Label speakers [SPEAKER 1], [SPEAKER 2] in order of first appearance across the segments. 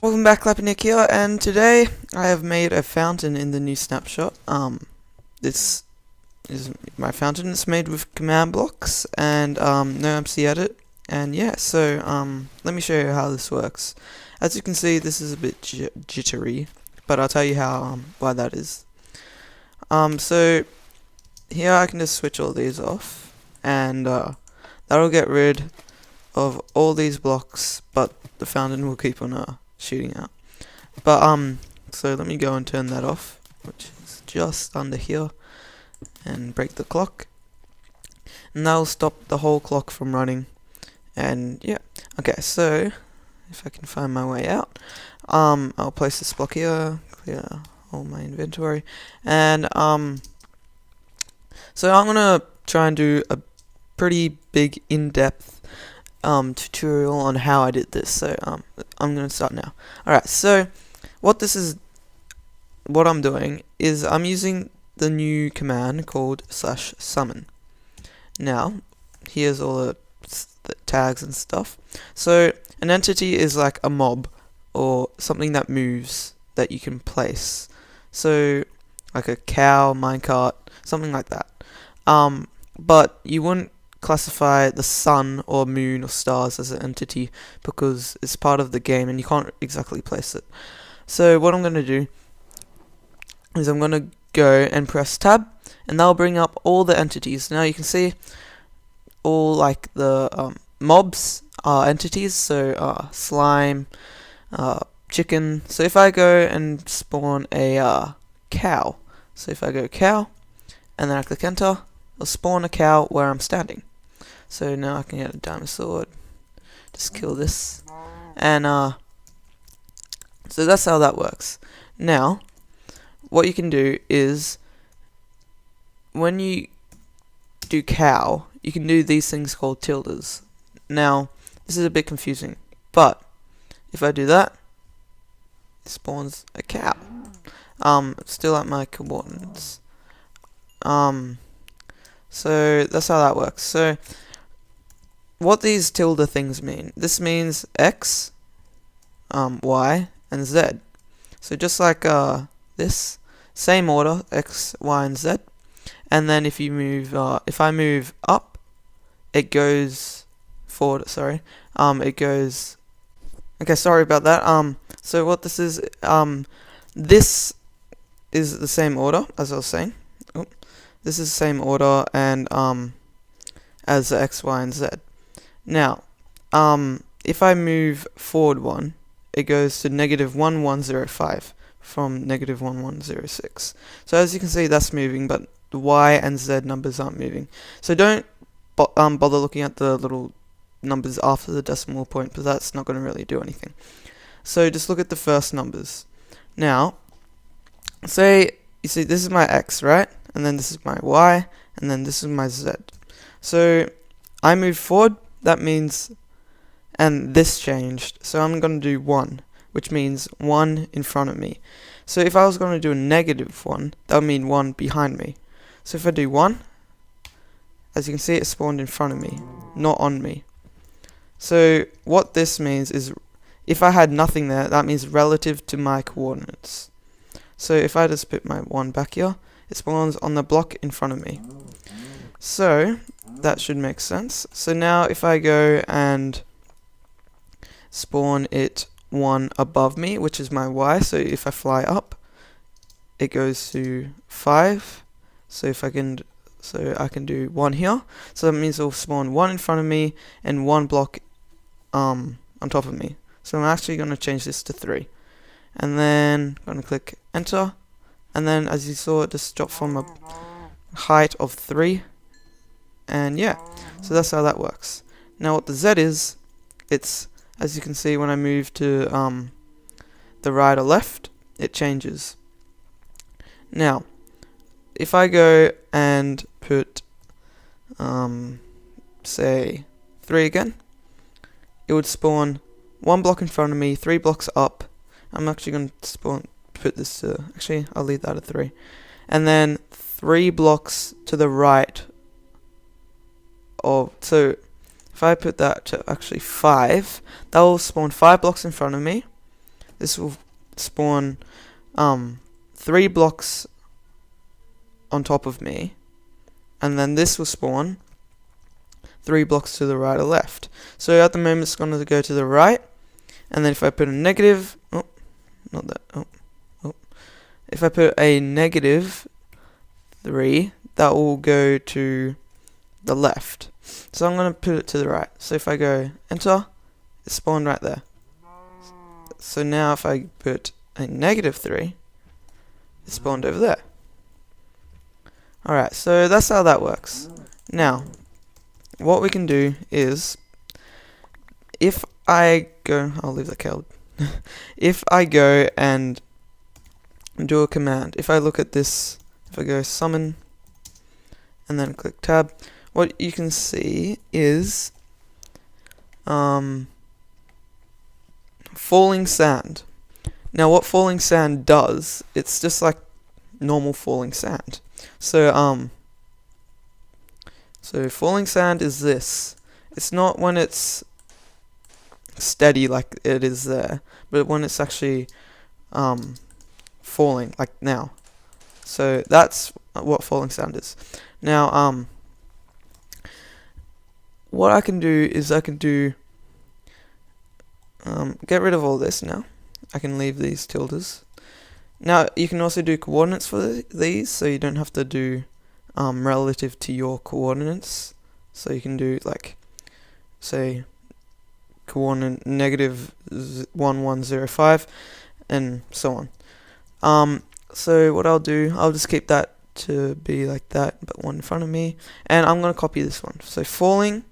[SPEAKER 1] Welcome back, clapynick here, and today I have made a fountain in the new snapshot. This is my fountain. It's made with command blocks and no MC edit. And yeah, so let me show you how this works. As you can see, this is a bit jittery, but I'll tell you how why that is. So here I can just switch all these off, and that'll get rid of all these blocks, but the fountain will keep on shooting out. But so let me go and turn that off, which is just under here, and break the clock, and that'll stop the whole clock from running. And yeah, okay, so if I can find my way out, I'll place this block here, clear all my inventory, and so I'm gonna try and do a pretty big in-depth tutorial on how I did this. So I'm gonna start now. Alright, so what I'm doing is I'm using the new command called /summon. Now here's all the tags and stuff. So an entity is like a mob or something that moves that you can place. So like a cow, minecart, something like that. But you wouldn't classify the sun or moon or stars as an entity because it's part of the game and you can't exactly place it. So what I'm going to do is I'm going to go and press tab, and that'll bring up all the entities. Now you can see all like the mobs are entities, so slime, chicken. So if I go and spawn a cow, so if I go cow and then I click enter, it'll spawn a cow where I'm standing. So now I can get a diamond sword, just kill this, and so that's how that works. Now what you can do is when you do cow, you can do these things called tildes. Now this is a bit confusing, but if I do that, it spawns a cow. Still at my coordinates. So that's how that works. So what these tilde things mean, this means X, Y, and Z. So just like this, same order, X, Y, and Z. And then if you move, if I move up, it goes forward. Sorry, it goes. Okay, sorry about that. So what this is the same order as I was saying. This is the same order and as the X, Y, and Z. Now, if I move forward one, it goes to -1105 from -1106. So as you can see, that's moving, but the Y and Z numbers aren't moving. So don't bother looking at the little numbers after the decimal point, because that's not going to really do anything. So just look at the first numbers. Now, say you see this is my X, right? And then this is my Y, and then this is my Z. So I move forward, that means, and this changed, so I'm going to do 1, which means 1 in front of me. So if I was going to do a -1, that would mean 1 behind me. So if I do 1, as you can see, it spawned in front of me, not on me. So what this means is if I had nothing there, that means relative to my coordinates. So if I just put my 1 back here, it spawns on the block in front of me. So that should make sense. So now if I go and spawn it 1 above me, which is my Y, so if I fly up, it goes to 5. So if I can, I can do 1 here. So that means it'll spawn 1 in front of me and 1 block on top of me. So I'm actually going to change this to 3, and then I'm going to click enter. And then as you saw, it just dropped from a height of 3. And yeah, so that's how that works. Now what the Z is, it's, as you can see, when I move to the right or left, it changes. Now, if I go and put, say, 3 again, it would spawn 1 block in front of me, 3 blocks up. I'm actually going to put this to, actually I'll leave that at 3, and then 3 blocks to the right of, so if I put that to actually 5, that will spawn 5 blocks in front of me, this will spawn 3 blocks on top of me, and then this will spawn 3 blocks to the right or left. So at the moment it's going to go to the right, and then if I put a negative, if I put a -3, that will go to the left. So I'm going to put it to the right. So if I go enter, it spawned right there. So now if I put a -3, it spawned over there. Alright, so that's how that works. Now, what we can do is, if I go, I'll leave the code. If I go and do a command, if I look at this, if I go summon and then click tab, what you can see is falling sand. Now what falling sand does, it's just like normal falling sand. So falling sand is this. It's not when it's steady like it is there, but when it's actually falling, like now. So that's what falling sand is. Now what I can do is I can do get rid of all this now. I can leave these tildes. Now you can also do coordinates for these, so you don't have to do relative to your coordinates. So you can do like, say, coordinate -1105 and so on. So what I'll do, I'll just keep that to be like that, but one in front of me, and I'm going to copy this one. So falling,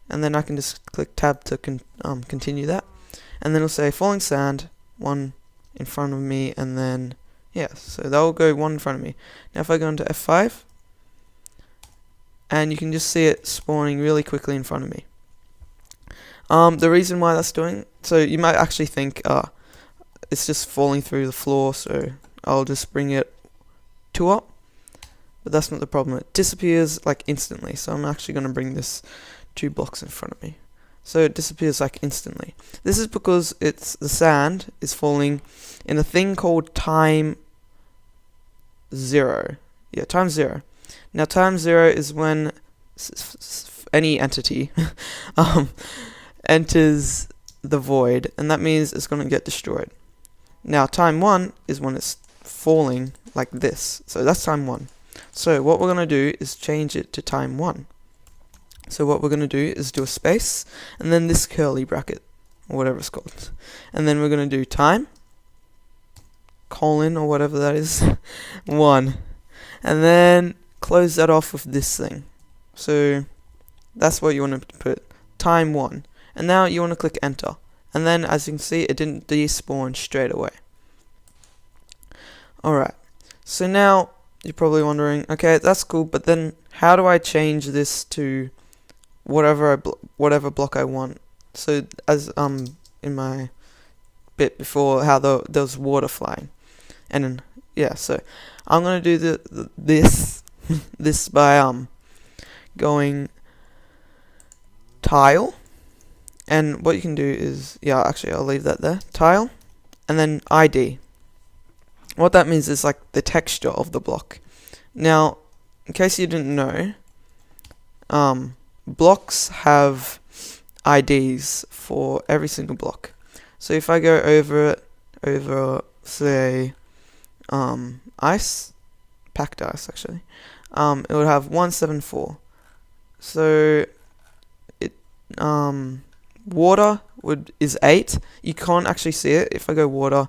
[SPEAKER 1] and then I can just click tab to continue that, and then it'll say falling sand, one in front of me, and then yeah, so that will go one in front of me. Now if I go into F5, and you can just see it spawning really quickly in front of me. The reason why that's doing, so you might actually think it's just falling through the floor, so I'll just bring it 2 up, but that's not the problem. It disappears like instantly, so I'm actually going to bring this 2 blocks in front of me, so it disappears like instantly. This is because the sand is falling in a thing called time 0. Yeah, time 0. Now time 0 is when any entity enters the void, and that means it's going to get destroyed. Now time 1 is when it's falling like this, so that's time 1. So what we're going to do is change it to time 1. So what we're going to do is do a space, and then this curly bracket, or whatever it's called, and then we're going to do time, colon, or whatever that is, 1, and then close that off with this thing. So that's what you want to put, time 1, and now you want to click enter, and then as you can see, it didn't despawn straight away. Alright, so now you're probably wondering, okay, that's cool, but then how do I change this to whatever block I want? So as in my bit before, how there was water flying, and then yeah, so I'm gonna do this this by going tile, and what you can do is, yeah, actually I'll leave that there, tile, and then ID. What that means is like the texture of the block. Now, in case you didn't know, blocks have IDs for every single block. So if I go over say ice, packed ice actually, it would have 174. So it water is 8. You can't actually see it. If I go water,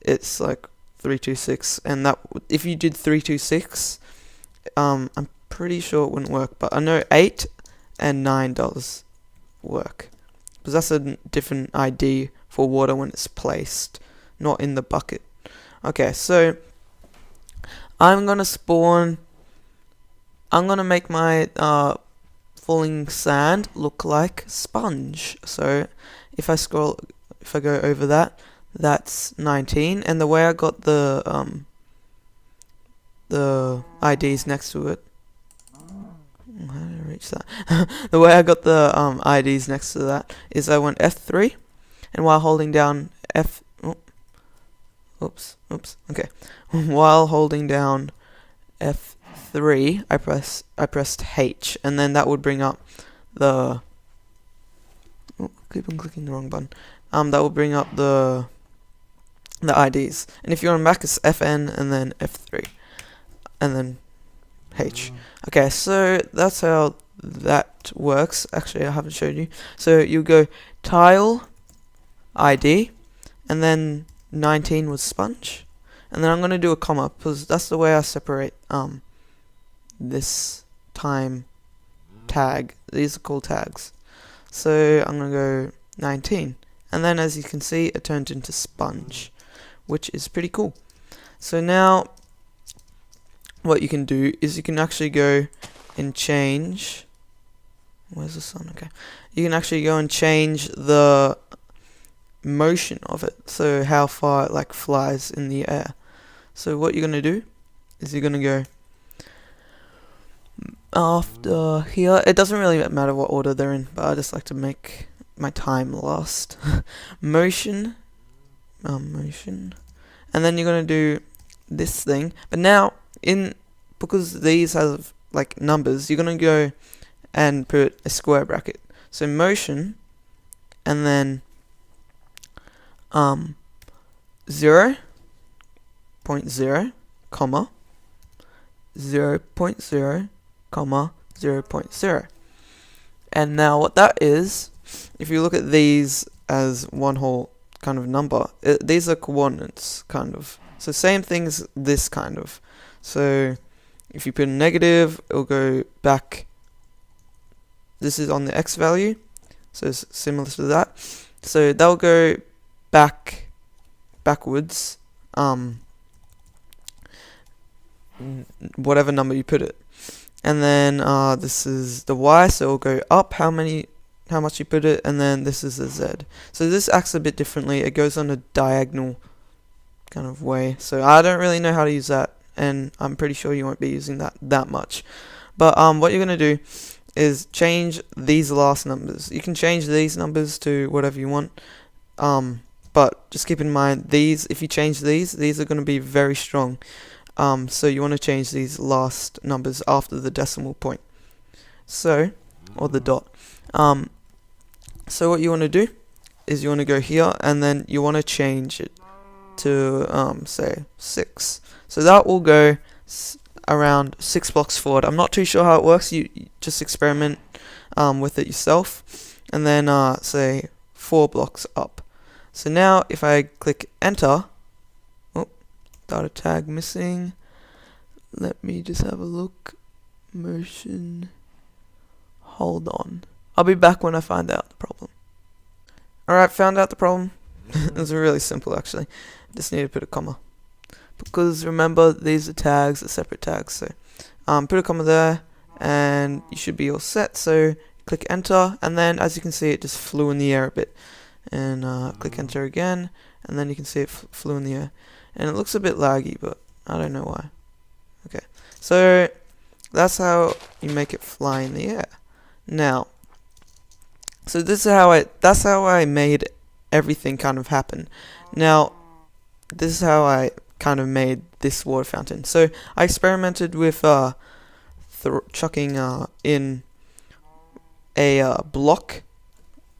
[SPEAKER 1] it's like 326, and that if you did 326, I'm pretty sure it wouldn't work, but I know 8 and 9 does work, because that's a different ID for water when it's placed, not in the bucket. Okay, so I'm gonna make my falling sand look like sponge. So if I go over that, that's 19, and the way I got the IDs next to it, how did I reach that? The way I got the IDs next to that is I went F3, and while holding down oops, okay. While holding down F3, I pressed H, and then that would bring up the, keep on clicking the wrong button. That will bring up the IDs. And if you're on Mac, it's FN and then F3 and then H. Okay, so that's how that works. Actually, I haven't showed you. So you go tile ID and then 19 was sponge, and then I'm going to do a comma because that's the way I separate this time tag. These are called tags. So I'm going to go 19, and then as you can see it turned into sponge, which is pretty cool. So now what you can do is you can actually go and change, where's the sun? Okay, you can actually go and change the motion of it, so how far it like flies in the air. So what you're gonna do is you're gonna go after here. It doesn't really matter what order they're in, but I just like to make my time last. motion, and then you're gonna do this thing. But now because these have like numbers, you're gonna go and put a square bracket. So motion, and then 0.0, comma 0.0, comma 0.0. And now what that is, if you look at these as one whole kind of number, these are coordinates kind of. So same thing as this kind of. So if you put a negative, it'll go back. This is on the X value, so it's similar to that. So they'll go backwards, whatever number you put it. And then this is the Y, so it'll go up how much you put it, and then this is the Z. So this acts a bit differently. It goes on a diagonal kind of way. So I don't really know how to use that, and I'm pretty sure you won't be using that much. But what you're gonna do is change these last numbers. You can change these numbers to whatever you want. But just keep in mind, if you change these are going to be very strong. So you want to change these last numbers after the decimal point. So, or the dot. So what you want to do is you want to go here, and then you want to change it to, say, 6. So that will go around 6 blocks forward. I'm not too sure how it works. You just experiment with it yourself. And then, say, 4 blocks up. So now if I click enter, data tag missing. Let me just have a look. Motion. Hold on. I'll be back when I find out the problem. Alright, found out the problem. It's really simple actually. Just need to put a comma. Because remember, these are tags, are separate tags. So put a comma there, and you should be all set. So click enter, and then as you can see, it just flew in the air a bit. And click enter again, and then you can see it flew in the air. And it looks a bit laggy, but I don't know why. Okay, so that's how you make it fly in the air. Now, so that's how I made everything kind of happen. Now, this is how I kind of made this water fountain. So I experimented with chucking in a block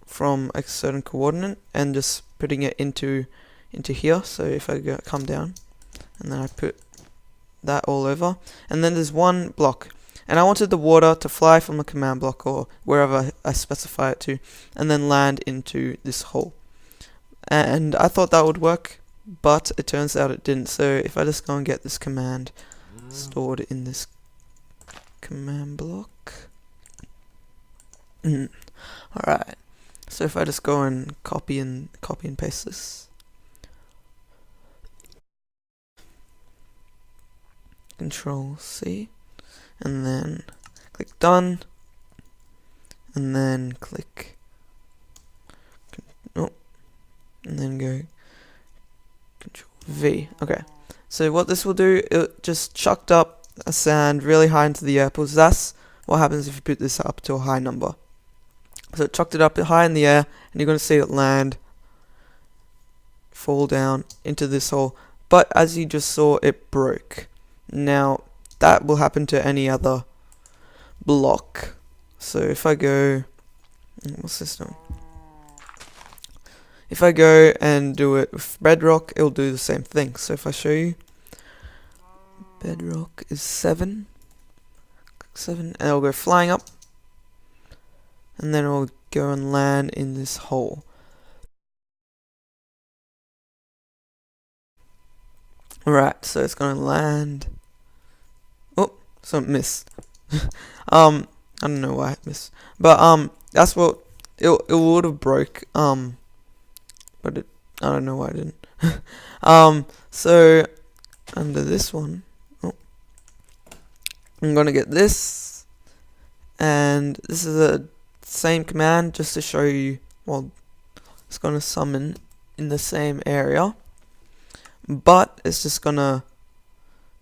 [SPEAKER 1] from a certain coordinate and just putting it into here. So if I come down, and then I put that all over, and then there's one block, and I wanted the water to fly from the command block or wherever I specify it to, and then land into this hole. And I thought that would work, but it turns out it didn't. So if I just go and get this command stored in this command block, alright. So if I just go and copy and paste this, Control C, and then click done, and then click and then go Control V. Okay, so what this will do, it just chucked up a sand really high into the air, because that's what happens if you put this up to a high number. So it chucked it up high in the air, and you're going to see it land, fall down into this hole. but as you just saw, it broke. Now that will happen to any other block. So if I go, what's this doing? If I go and do it with bedrock, it'll do the same thing. So if I show you, bedrock is 7, and it'll go flying up, and then it'll go and land in this hole. Right, so it's gonna land. Oh, so it missed. I don't know why it missed, but that's what it would have broke. But I don't know why I didn't. So under this one, I'm gonna get this, and this is the same command just to show you. Well, it's gonna summon in the same area, but it's just gonna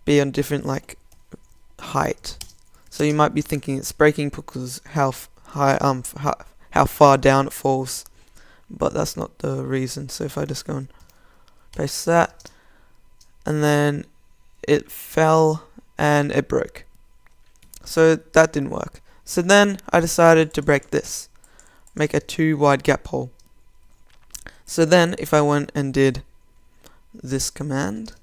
[SPEAKER 1] be on different like height. So you might be thinking it's breaking because how far down it falls, but that's not the reason. So if I just go and paste that, and then it fell and it broke, so that didn't work. So then I decided to break this, make a 2 wide gap hole. So then if I went and did this command,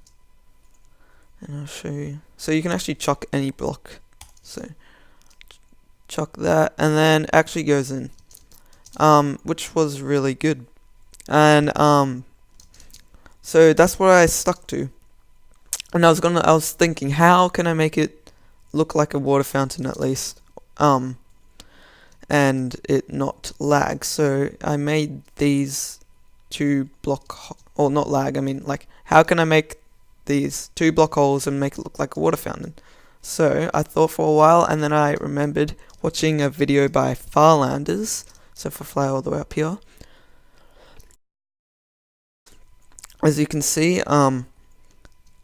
[SPEAKER 1] and I'll show you, so you can actually chuck any block, so chuck that, and then it actually goes in, which was really good. And so that's what I stuck to, and I was thinking, how can I make it look like a water fountain at least, and it not lag. So I made these 2 block, or not lag, I mean like, how can I make these 2 block holes and make it look like a water fountain? So I thought for a while, and then I remembered watching a video by Farlanders. So if I fly all the way up here, as you can see,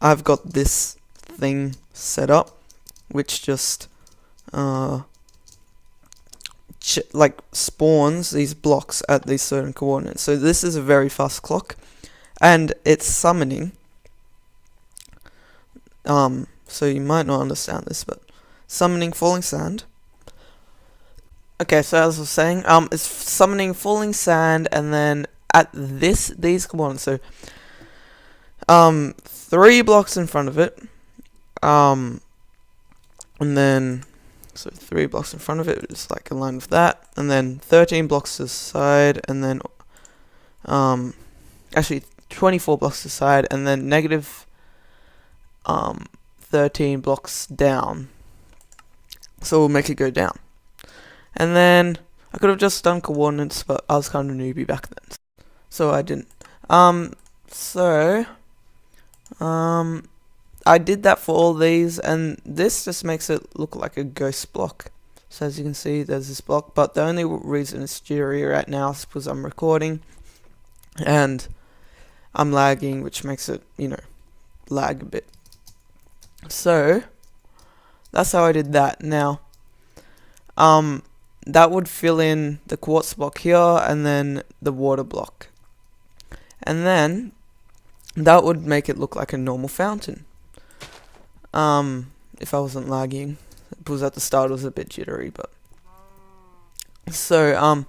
[SPEAKER 1] I've got this thing set up, which just like spawns these blocks at these certain coordinates. So this is a very fast clock, and it's summoning. So you might not understand this, but summoning falling sand. Okay, so as I was saying, it's summoning falling sand, and then at these coordinates, so 3 blocks in front of it, and then so 3 blocks in front of it, just like aligned with that, and then 13 blocks to the side, and then actually 24 blocks to the side, and then negative 13 blocks down. So we'll make it go down. And then I could have just done coordinates, but I was kind of newbie back then, so I didn't. I did that for all these, and this just makes it look like a ghost block. So as you can see, there's this block, but the only reason it's jittery right now is because I'm recording and I'm lagging, which makes it, lag a bit. So that's how I did that. Now that would fill in the quartz block here, and then the water block, and then that would make it look like a normal fountain. If I wasn't lagging, because at the start it was a bit jittery, but so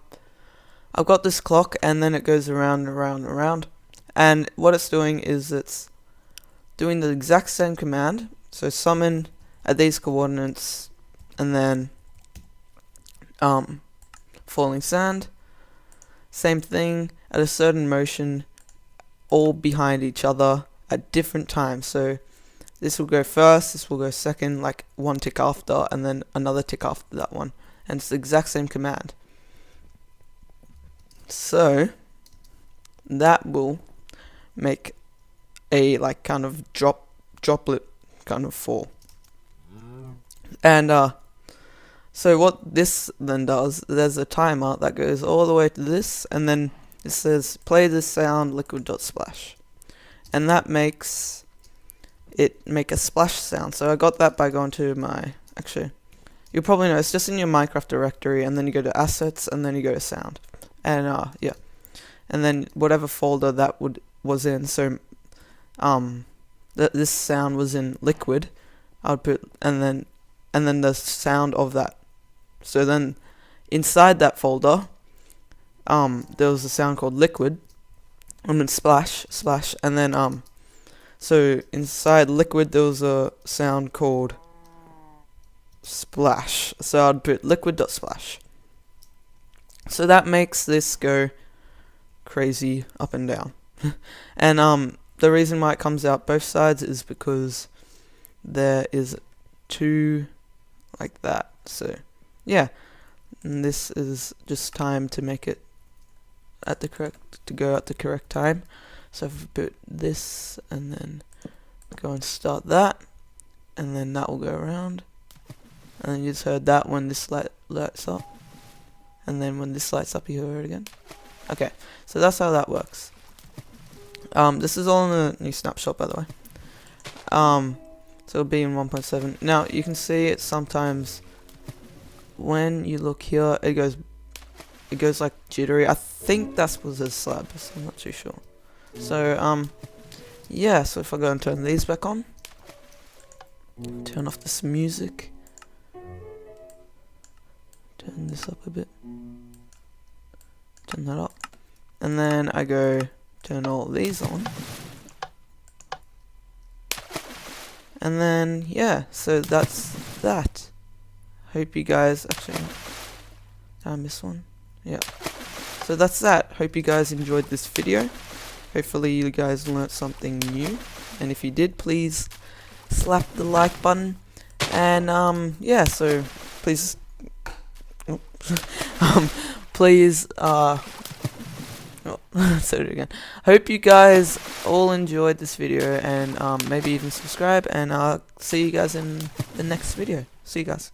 [SPEAKER 1] I've got this clock, and then it goes around and around and around, and what it's doing is it's doing the exact same command. So summon at these coordinates, and then falling sand, same thing at a certain motion, all behind each other at different times. So this will go first, this will go second, like 1 tick after, and then another tick after that one, and it's the exact same command. So that will make a like kind of droplet kind of fall. And so what this then does, there's a timer that goes all the way to this, and then it says play this sound liquid.splash, and that makes it make a splash sound. So I got that by going to my, actually you'll probably know, it's just in your Minecraft directory, and then you go to assets, and then you go to sound, and yeah, and then whatever folder that was in. So this sound was in liquid, I would put and then the sound of that. So then inside that folder, there was a sound called liquid, and then splash, and then so inside liquid there was a sound called splash. So I'd put liquid.splash. So that makes this go crazy up and down. And the reason why it comes out both sides is because there is two like that. So yeah, and this is just time to make it at the correct time. So if we put this and then go and start that, and then that will go around, and then you just heard that when this lights up, and then when this lights up you hear it again. Okay, so that's how that works. This is all in the new snapshot, by the way. So it'll be in 1.7. Now you can see it sometimes when you look here, it goes like jittery. I think that's because there's slabs. I'm not too sure. So yeah. So if I go and turn these back on, turn off this music, turn this up a bit, turn that up, and then I go turn all these on, and then yeah, so that's that. Hope you guys actually, did I miss one? Yeah. So that's that. Hope you guys enjoyed this video. Hopefully you guys learnt something new, and if you did, please slap the like button, and yeah, so please please say it again. Hope you guys all enjoyed this video, and maybe even subscribe, and I'll see you guys in the next video. See you guys.